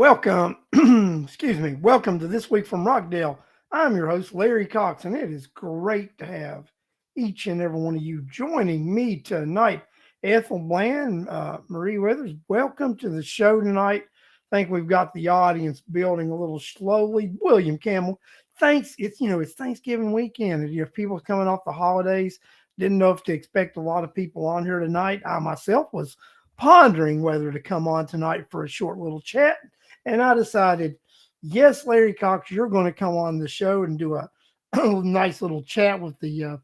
Welcome, excuse me, welcome to This Week from Rockdale. I'm your host, Larry Cox, and it is great to have each and every one of you joining me tonight. Ethel Bland, Marie Weathers, welcome to the show tonight. I think we've got the audience building a little slowly. William Campbell, thanks. It's Thanksgiving weekend, and you have people coming off the holidays. Didn't know if to expect a lot of people on here tonight. I myself was pondering whether to come on tonight for a short little chat. And I decided, yes, Larry Cox, you're going to come on the show and do a nice little chat with the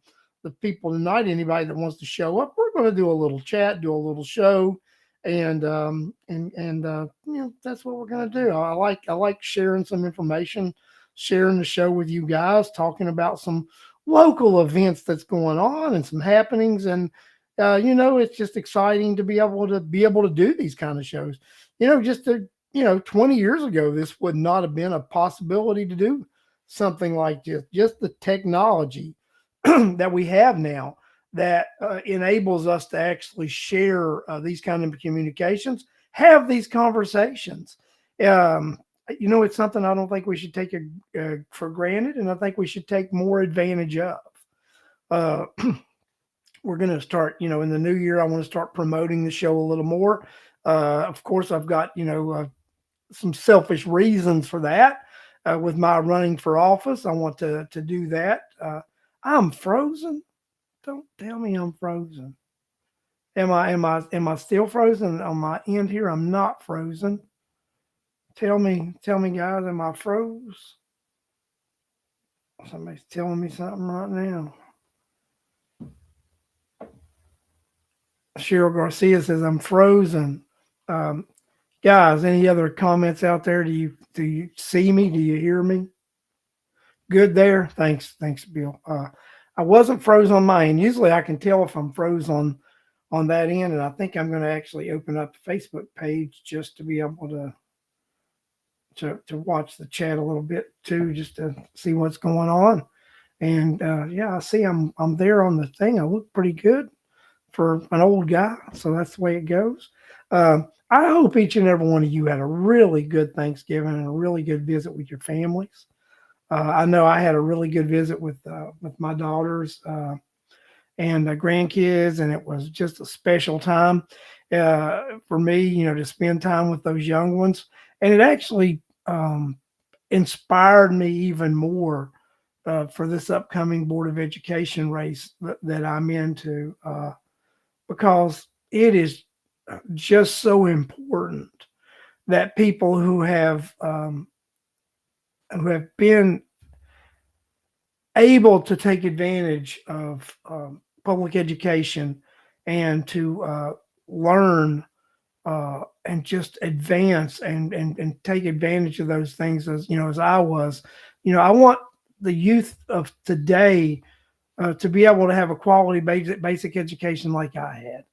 people tonight. Anybody that wants to show up, we're going to do a little chat, do a little show, and that's what we're going to do. I like sharing some information, sharing the show with you guys, talking about some local events that's going on and some happenings, and it's just exciting to be able to do these kind of shows. Just to 20 years ago, this would not have been a possibility to do something like this. Just the technology that we have now that enables us to actually share these kind of communications, have these conversations. Um, it's something I don't think we should take for granted, and I think we should take more advantage of. Uh, we're going to start, in the new year, I want to start promoting the show a little more. Of course, I've got, some selfish reasons for that. With my running for office, I want to do that. I'm frozen. Don't tell me I'm frozen. Am I still frozen on my end here? I'm not frozen. Tell me, guys, am I froze? Somebody's telling me something right now. Cheryl Garcia says I'm frozen. Um, Guys, any other comments out there? Do you see me? Do you hear me? Good there. Thanks, Bill. I wasn't froze on my end. Usually, I can tell if I'm froze on that end, and I think I'm going to actually open up the Facebook page just to be able to watch the chat a little bit too, just to see what's going on. And yeah, I see I'm there on the thing. I look pretty good for an old guy, so that's the way it goes. I hope each and every one of you had a really good Thanksgiving and a really good visit with your families. I know I had a really good visit with my daughters and grandkids, and it was just a special time for me, to spend time with those young ones. And it actually inspired me even more for this upcoming Board of Education race that I'm into, because it is just so important that people who have been able to take advantage of public education and to learn and just advance and take advantage of those things as I was. I want the youth of today to be able to have a quality basic education like I had.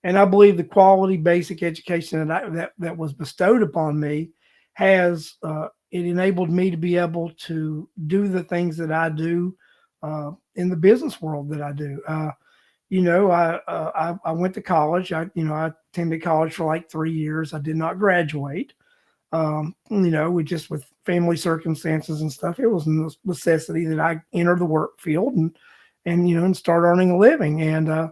And I believe the quality basic education that was bestowed upon me has it enabled me to be able to do the things that I do in the business world that I do. I went to college. I attended college for like 3 years. I did not graduate. With family circumstances and stuff, it was a necessity that I enter the work field and start earning a living. And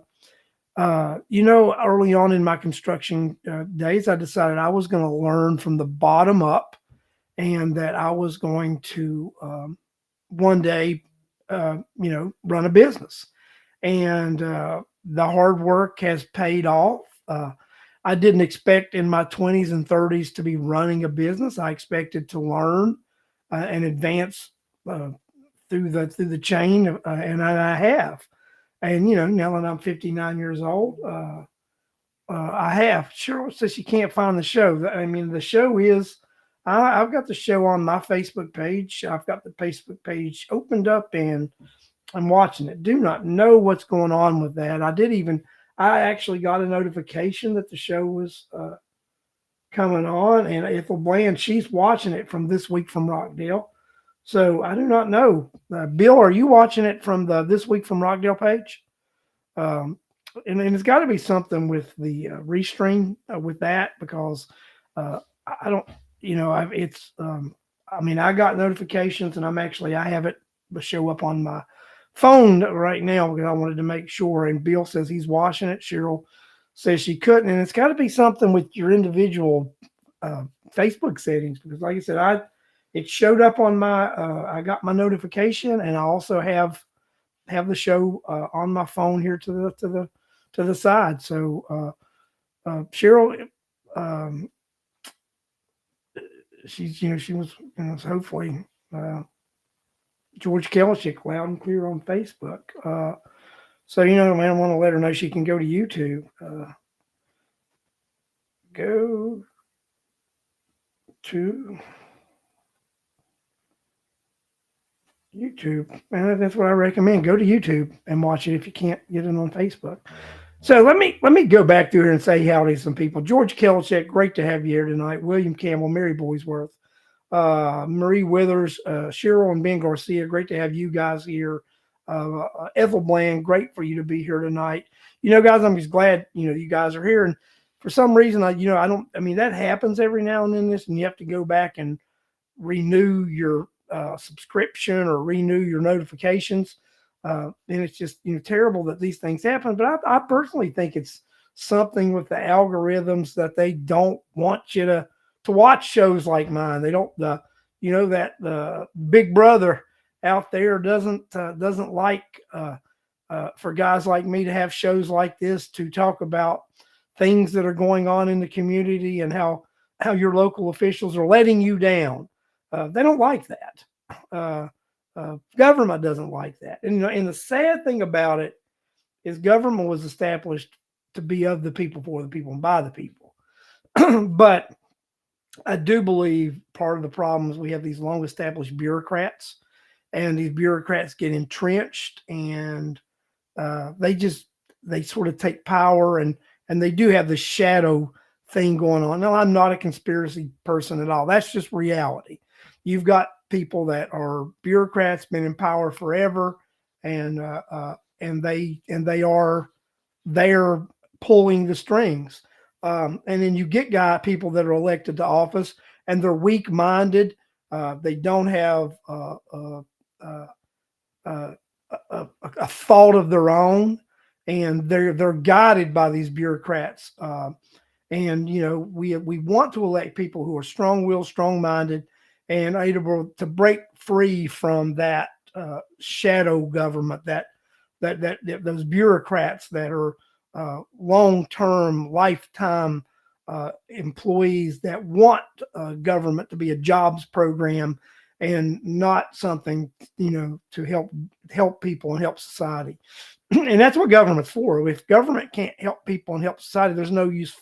early on in my construction days, I decided I was going to learn from the bottom up, and that I was going to one day, run a business. And the hard work has paid off. I didn't expect in my 20s and 30s to be running a business. I expected to learn and advance through the chain, and I have. And now that I'm 59 years old, I have. Cheryl says she can't find the show. I mean, the show is. I've got the show on my Facebook page. I've got the Facebook page opened up, and I'm watching it. Do not know what's going on with that. I actually got a notification that the show was coming on, and Ethel Bland, she's watching it from This Week from Rockdale. So I do not know. Bill, are you watching it from the This Week from Rockdale page? And it's got to be something with the restream with that, because I don't, it's, I mean, I got notifications and I have it show up on my phone right now because I wanted to make sure. And Bill says he's washing it. Cheryl says she couldn't. And it's got to be something with your individual uh, Facebook settings because, like I said, it showed up on I got my notification and I also have the show on my phone here to the side. So, Cheryl, um, she was, hopefully, uh, George Kelchick loud and clear on Facebook. So, man, I want to let her know she can go to YouTube. Go to YouTube. And that's what I recommend. Go to YouTube and watch it if you can't get it on Facebook. So let me go back through here and say howdy to some people. George Kelchick, great to have you here tonight. William Campbell, Mary Boysworth, Marie Withers, Cheryl and Ben Garcia. Great to have you guys here. Ethel Bland, great for you to be here tonight. Guys, I'm just glad you guys are here. And for some reason, I don't. I mean, that happens every now and then. And you have to go back and renew your subscription or renew your notifications. And it's just terrible that these things happen. But I personally think it's something with the algorithms that they don't want you to watch shows like mine. They don't that the Big Brother out there doesn't like for guys like me to have shows like this to talk about things that are going on in the community and how your local officials are letting you down. They don't like that. Uh, Government doesn't like that. And the sad thing about it is government was established to be of the people, for the people, and by the people. But I do believe part of the problem is we have these long established bureaucrats, and these bureaucrats get entrenched, and they sort of take power, and they do have the shadow thing going on. Now, I'm not a conspiracy person at all. That's just reality. You've got people that are bureaucrats, been in power forever, and they are they're pulling the strings. And then you get people that are elected to office, and they're weak minded. They don't have uh, uh, a thought of their own, and they're guided by these bureaucrats. And we want to elect people who are strong willed, strong minded, and able to break free from that shadow government, that those bureaucrats that are long term, lifetime employees that want government to be a jobs program and not something to help people and help society. And that's what government's for. If government can't help people and help society, there's no use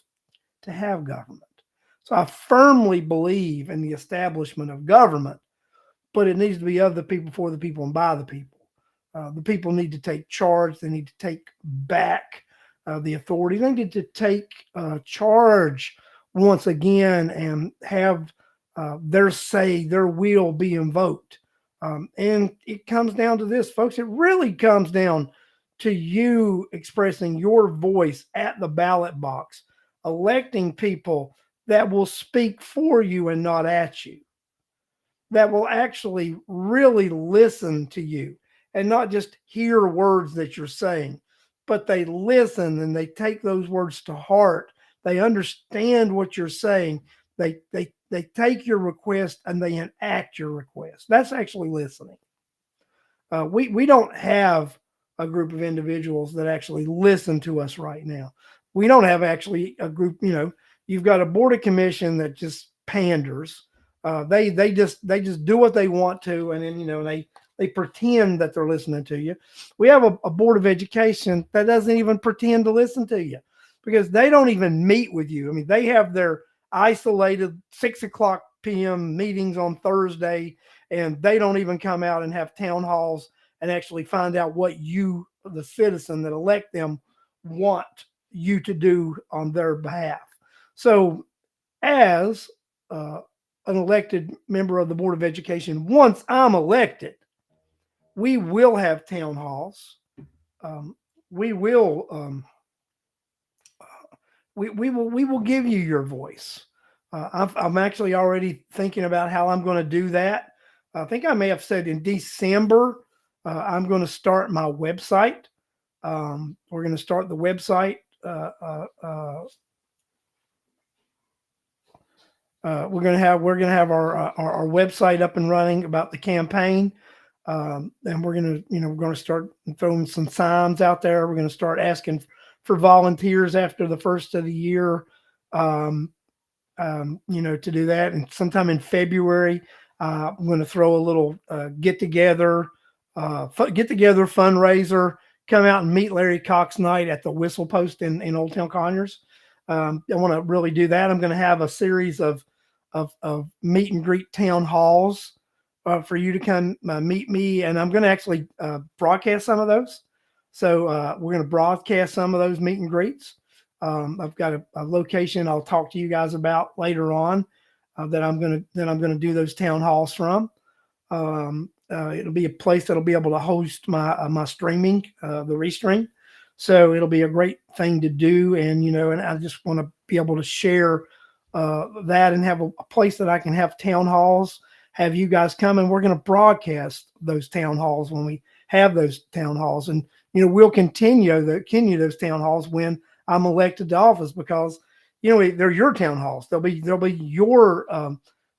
to have government. So I firmly believe in the establishment of government, but it needs to be of the people, for the people, and by the people. The people need to take charge. They need to take back the authority. They need to take charge once again and have their say, their will be invoked. And it comes down to this, folks. It really comes down to you expressing your voice at the ballot box, electing people that will speak for you and not at you, that will actually really listen to you and not just hear words that you're saying, but they listen and they take those words to heart. They understand what you're saying. They take your request and they enact your request. That's actually listening. We don't have a group of individuals that actually listen to us right now. We don't have actually a group. You've got a board of commission that just panders. They just do what they want to, and then they pretend that they're listening to you. We have a board of education that doesn't even pretend to listen to you because they don't even meet with you. I mean, they have their isolated 6 o'clock p.m. meetings on Thursday, and they don't even come out and have town halls and actually find out what you, the citizen that elect them, want you to do on their behalf. So, as an elected member of the Board of Education, once I'm elected, we will have town halls. Um, we will we will give you your voice. I'm actually already thinking about how I'm going to do that. I think I may have said in December, I'm going to start my website. We're going to start the website. We're gonna have our website up and running about the campaign, and we're gonna start throwing some signs out there. We're gonna start asking for volunteers after the first of the year. Um, to do that. And sometime in February, I'm going to throw a little get together fundraiser. Come out and meet Larry Cox night at the Whistle Post in Old Town Conyers. I want to really do that. I'm going to have a series of meet and greet town halls for you to come meet me, and I'm going to actually broadcast some of those. So we're going to broadcast some of those meet and greets. I've got a location I'll talk to you guys about later on that I'm gonna do those town halls from. It'll be a place that'll be able to host my streaming, the restream. So it'll be a great thing to do, and I just want to be able to share that and have a place that I can have town halls, have you guys come, and we're going to broadcast those town halls when we have those town halls, and we'll continue those town halls when I'm elected to office, because they're your town halls. They'll be your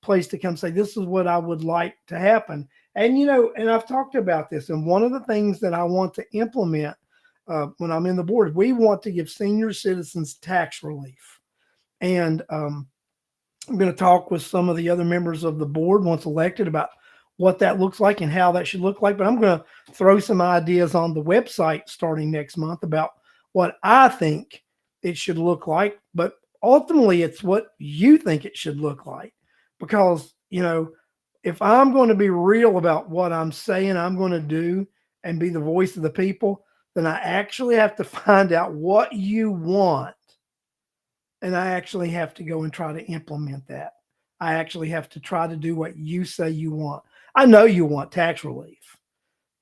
place to come say, this is what I would like to happen. And I've talked about this, and one of the things that I want to implement when I'm in the board, we want to give senior citizens tax relief. And I'm going to talk with some of the other members of the board once elected about what that looks like and how that should look like. But I'm going to throw some ideas on the website starting next month about what I think it should look like. But ultimately, it's what you think it should look like. Because, if I'm going to be real about what I'm saying I'm going to do and be the voice of the people, then I actually have to find out what you want. And I actually have to go and try to implement that. I actually have to try to do what you say you want. I know you want tax relief.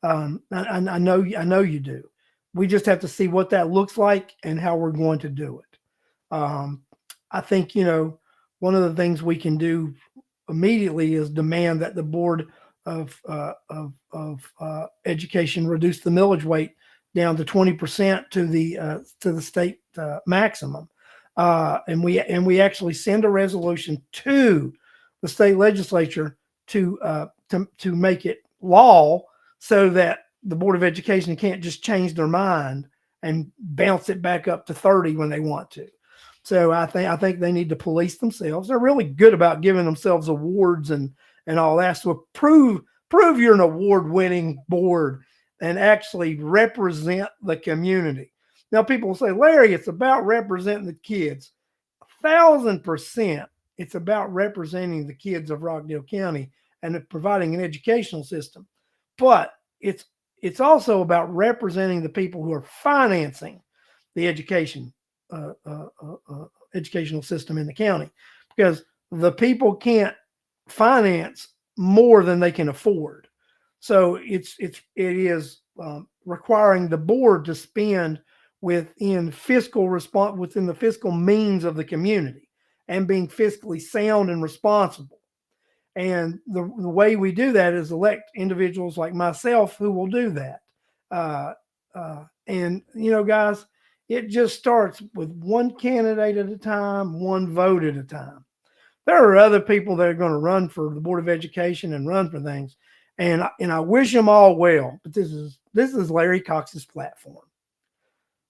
I know you do. We just have to see what that looks like and how we're going to do it. I think one of the things we can do immediately is demand that the board of education reduce the millage rate down to 20% to the state maximum. And we actually send a resolution to the state legislature to make it law, so that the Board of Education can't just change their mind and bounce it back up to 30 when they want to. So I think they need to police themselves. They're really good about giving themselves awards and all that. So prove you're an award-winning board and actually represent the community. Now, people will say, Larry, it's about representing the kids. 1,000%, it's about representing the kids of Rockdale County and providing an educational system. But it's also about representing the people who are financing the educational system in the county, because the people can't finance more than they can afford. So it is requiring the board to spend within the fiscal means of the community, and being fiscally sound and responsible. And the way we do that is elect individuals like myself who will do that. And guys, it just starts with one candidate at a time, one vote at a time. There are other people that are going to run for the Board of Education and run for things, and I wish them all well. But this is Larry Cox's platform.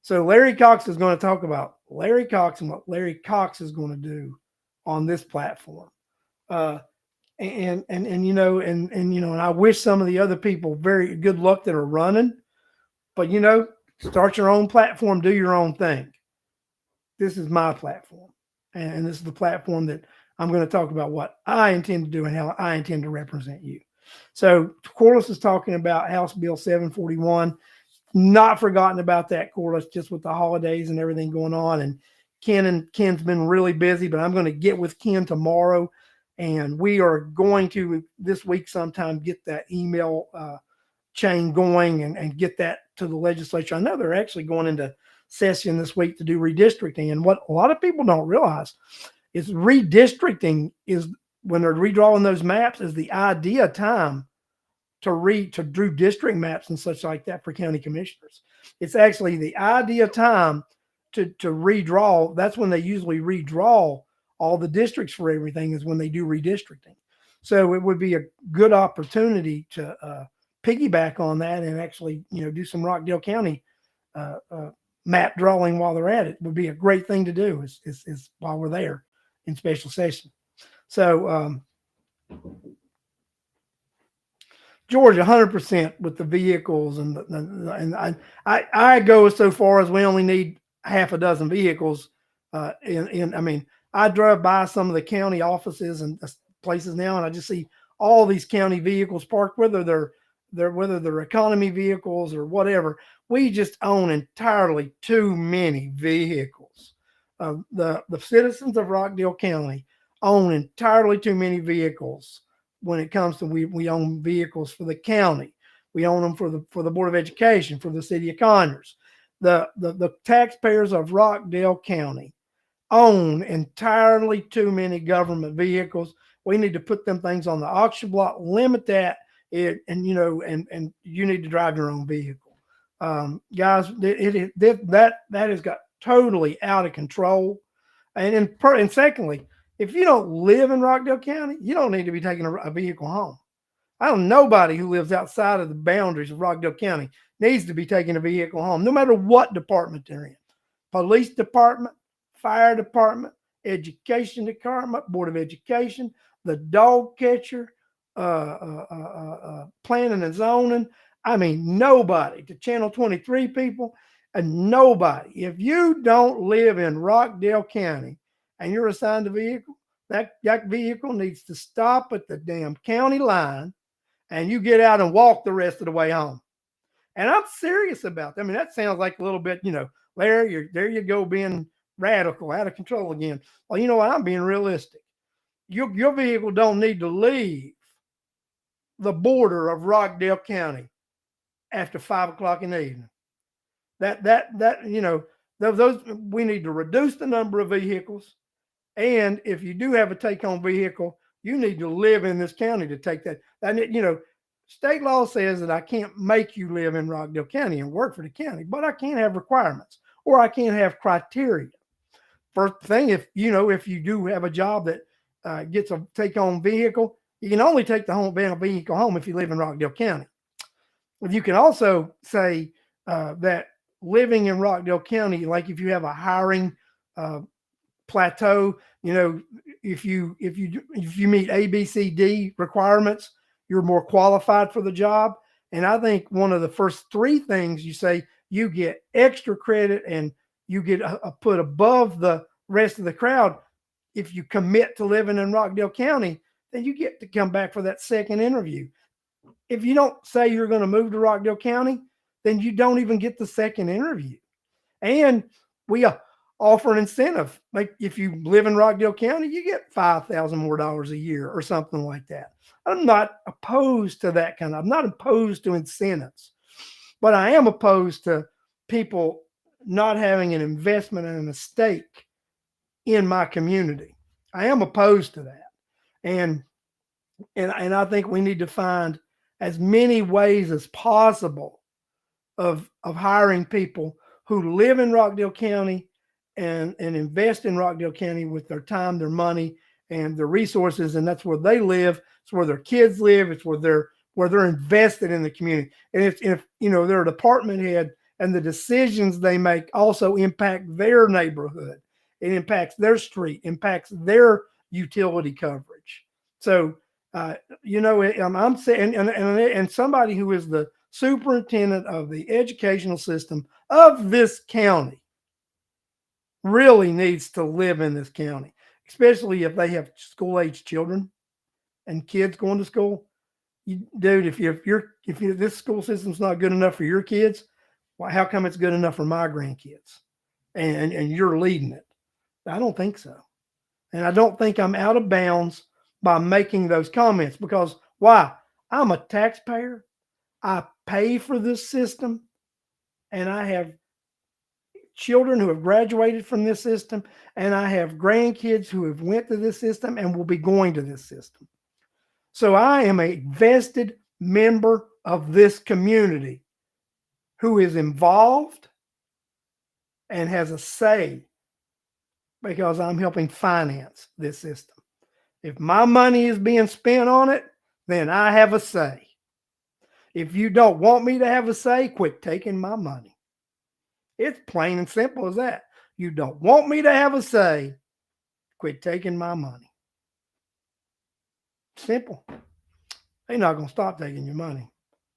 So Larry Cox is going to talk about Larry Cox and what Larry Cox is going to do on this platform. And I wish some of the other people very good luck that are running. But start your own platform, do your own thing. This is my platform, and this is the platform that I'm going to talk about what I intend to do and how I intend to represent you. So Corliss is talking about House Bill 741. Not forgotten about that, Corliss, just with the holidays and everything going on. And Ken's been really busy, but I'm going to get with Ken tomorrow, and we are going to this week sometime get that email chain going and get that to the legislature. I know they're actually going into session this week to do redistricting. And what a lot of people don't realize It's redistricting is when they're redrawing those maps is the idea time to do district maps and such like that for county commissioners. It's actually the idea time to redraw. That's when they usually redraw all the districts for everything is when they do redistricting. So it would be a good opportunity to piggyback on that and actually do some Rockdale County uh, uh, map drawing while they're at it. Would be a great thing to do is while we're there in special session. So George, 100% with the vehicles and I go so far as we only need half a dozen vehicles. I mean, I drove by some of the county offices and places now, and I just see all these county vehicles parked, whether they're economy vehicles or whatever. We just own entirely too many vehicles. The citizens of Rockdale County own entirely too many vehicles when it comes to we own vehicles for the county. We own them for the Board of Education, for the city of Conyers. The taxpayers of Rockdale County own entirely too many government vehicles. We need to put them things on the auction block, limit that, and you need to drive your own vehicle. Guys, that has got totally out of control. And secondly, if you don't live in Rockdale County, you don't need to be taking a vehicle home. I don't know nobody who lives outside of the boundaries of Rockdale County needs to be taking a vehicle home, no matter what department they're in. Police department, fire department, education department, Board of Education, the dog catcher, planning and zoning. I mean, nobody, to Channel 23 people, and nobody. If you don't live in Rockdale County and you're assigned a vehicle, that vehicle needs to stop at the damn county line and you get out and walk the rest of the way home. And I'm serious about that. I mean, that sounds like a little bit, Larry, there you go being radical, out of control again. Well, you know what? I'm being realistic. Your vehicle don't need to leave the border of Rockdale County after 5 o'clock in the evening. Those we need to reduce the number of vehicles. And if you do have a take-home vehicle, you need to live in this county to take that. And state law says that I can't make you live in Rockdale County and work for the county, but I can't have requirements or I can't have criteria. First thing, if you do have a job that gets a take-home vehicle, you can only take the vehicle home if you live in Rockdale County. You can also say that living in Rockdale County, like if you have a hiring plateau, if you meet A, B, C, D requirements, you're more qualified for the job. And I think one of the first three things you say, you get extra credit and you get put above the rest of the crowd. If you commit to living in Rockdale County, then you get to come back for that second interview. If you don't say you're going to move to Rockdale County, then you don't even get the second interview. And we offer an incentive. Like if you live in Rockdale County, you get $5,000 more a year or something like that. I'm not opposed to that I'm not opposed to incentives, but I am opposed to people not having an investment and a stake in my community. I am opposed to that. And I think we need to find as many ways as possible of hiring people who live in Rockdale County and invest in Rockdale County with their time, their money, and their resources. And that's where they live. It's where their kids live. It's where they're invested in the community. And if they're a department head and the decisions they make also impact their neighborhood, it impacts their street, impacts their utility coverage. So, I'm saying, and somebody who is the superintendent of the educational system of this county really needs to live in this county, especially if they have school-age children and kids going to school. Dude, if this school system's not good enough for your kids, well, how come it's good enough for my grandkids? And you're leading it. I don't think so. And I don't think I'm out of bounds by making those comments because why? I'm a taxpayer. I pay for this system and I have children who have graduated from this system, and I have grandkids who have went to this system and will be going to this system. So I am a vested member of this community who is involved and has a say because I'm helping finance this system. If my money is being spent on it, then I have a say. If you don't want me to have a say, quit taking my money. It's plain and simple as that. You don't want me to have a say, quit taking my money. Simple. They're not going to stop taking your money.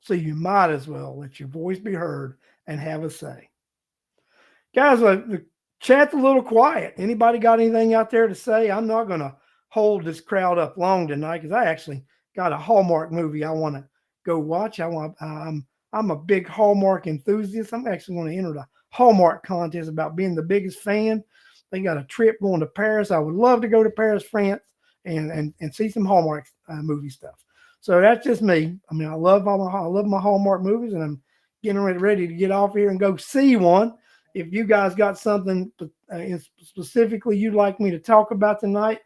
So you might as well let your voice be heard and have a say. Guys, the chat's a little quiet. Anybody got anything out there to say? I'm not going to hold this crowd up long tonight because I actually got a Hallmark movie I want to go watch. I'm a big Hallmark enthusiast. I'm actually going to enter the Hallmark contest about being the biggest fan. They got a trip going to Paris. I would love to go to Paris, France, and see some Hallmark movie stuff. So that's just me. I mean, I love my Hallmark movies, and I'm getting ready to get off here and go see one. If you guys got something specifically you'd like me to talk about tonight,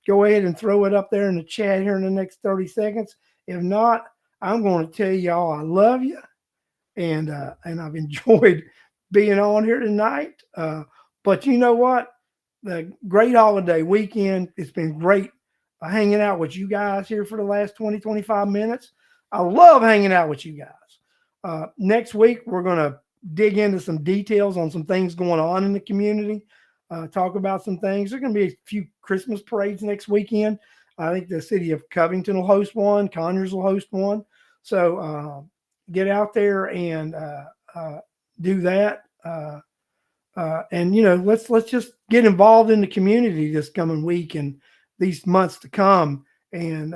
go ahead and throw it up there in the chat here in the next 30 seconds. If not, I'm going to tell y'all I love you, and I've enjoyed being on here tonight. But you know what? The great holiday weekend. It's been great hanging out with you guys here for the last 20, 25 minutes. I love hanging out with you guys. Next week, we're going to dig into some details on some things going on in the community, talk about some things. There's going to be a few Christmas parades next weekend. I think the city of Covington will host one. Conyers will host one. So get out there and do that. And, you know, let's just get involved in the community this coming week and these months to come. And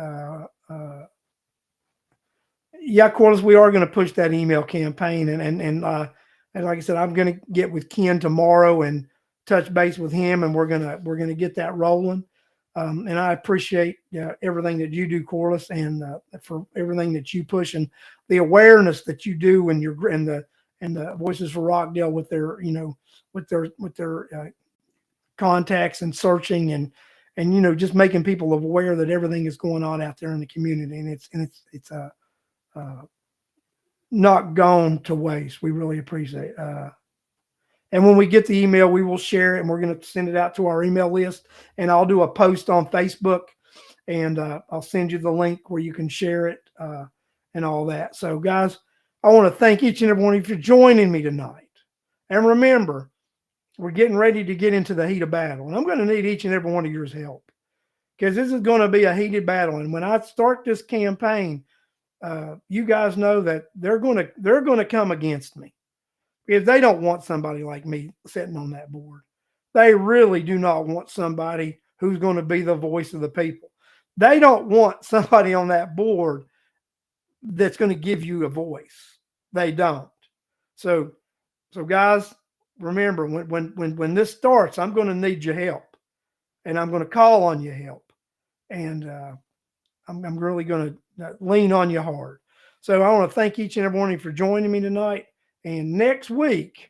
yeah, Corliss, we are going to push that email campaign. And like I said, I'm going to get with Ken tomorrow and touch base with him, and we're gonna get that rolling. And I appreciate everything that you do, Corliss, and for everything that you push and the awareness that you do and the Voices for Rockdale with their contacts and searching and just making people aware that everything is going on out there in the community, and it's not gone to waste. We really appreciate it. And when we get the email, we will share it, and we're going to send it out to our email list. And I'll do a post on Facebook, and I'll send you the link where you can share it and all that. So, guys, I want to thank each and every one of you for joining me tonight. And remember, we're getting ready to get into the heat of battle, and I'm going to need each and every one of yours help because this is going to be a heated battle. And when I start this campaign, you guys know that they're going to come against me. If they don't want somebody like me sitting on that board, they really do not want somebody who's going to be the voice of the people. They don't want somebody on that board that's going to give you a voice. They don't. So guys, remember when this starts, I'm going to need your help, and I'm going to call on your help, and I'm really going to lean on you hard. So I want to thank each and every one of you for joining me tonight. And next week,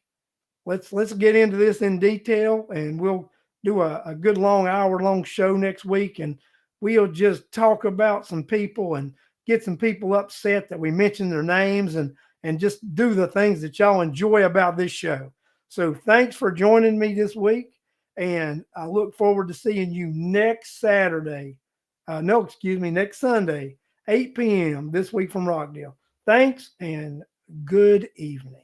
let's get into this in detail, and we'll do a good long hour-long show next week, and we'll just talk about some people and get some people upset that we mention their names and just do the things that y'all enjoy about this show. So thanks for joining me this week, and I look forward to seeing you next Saturday. Next Sunday, 8 p.m. this week from Rockdale. Thanks, and good evening.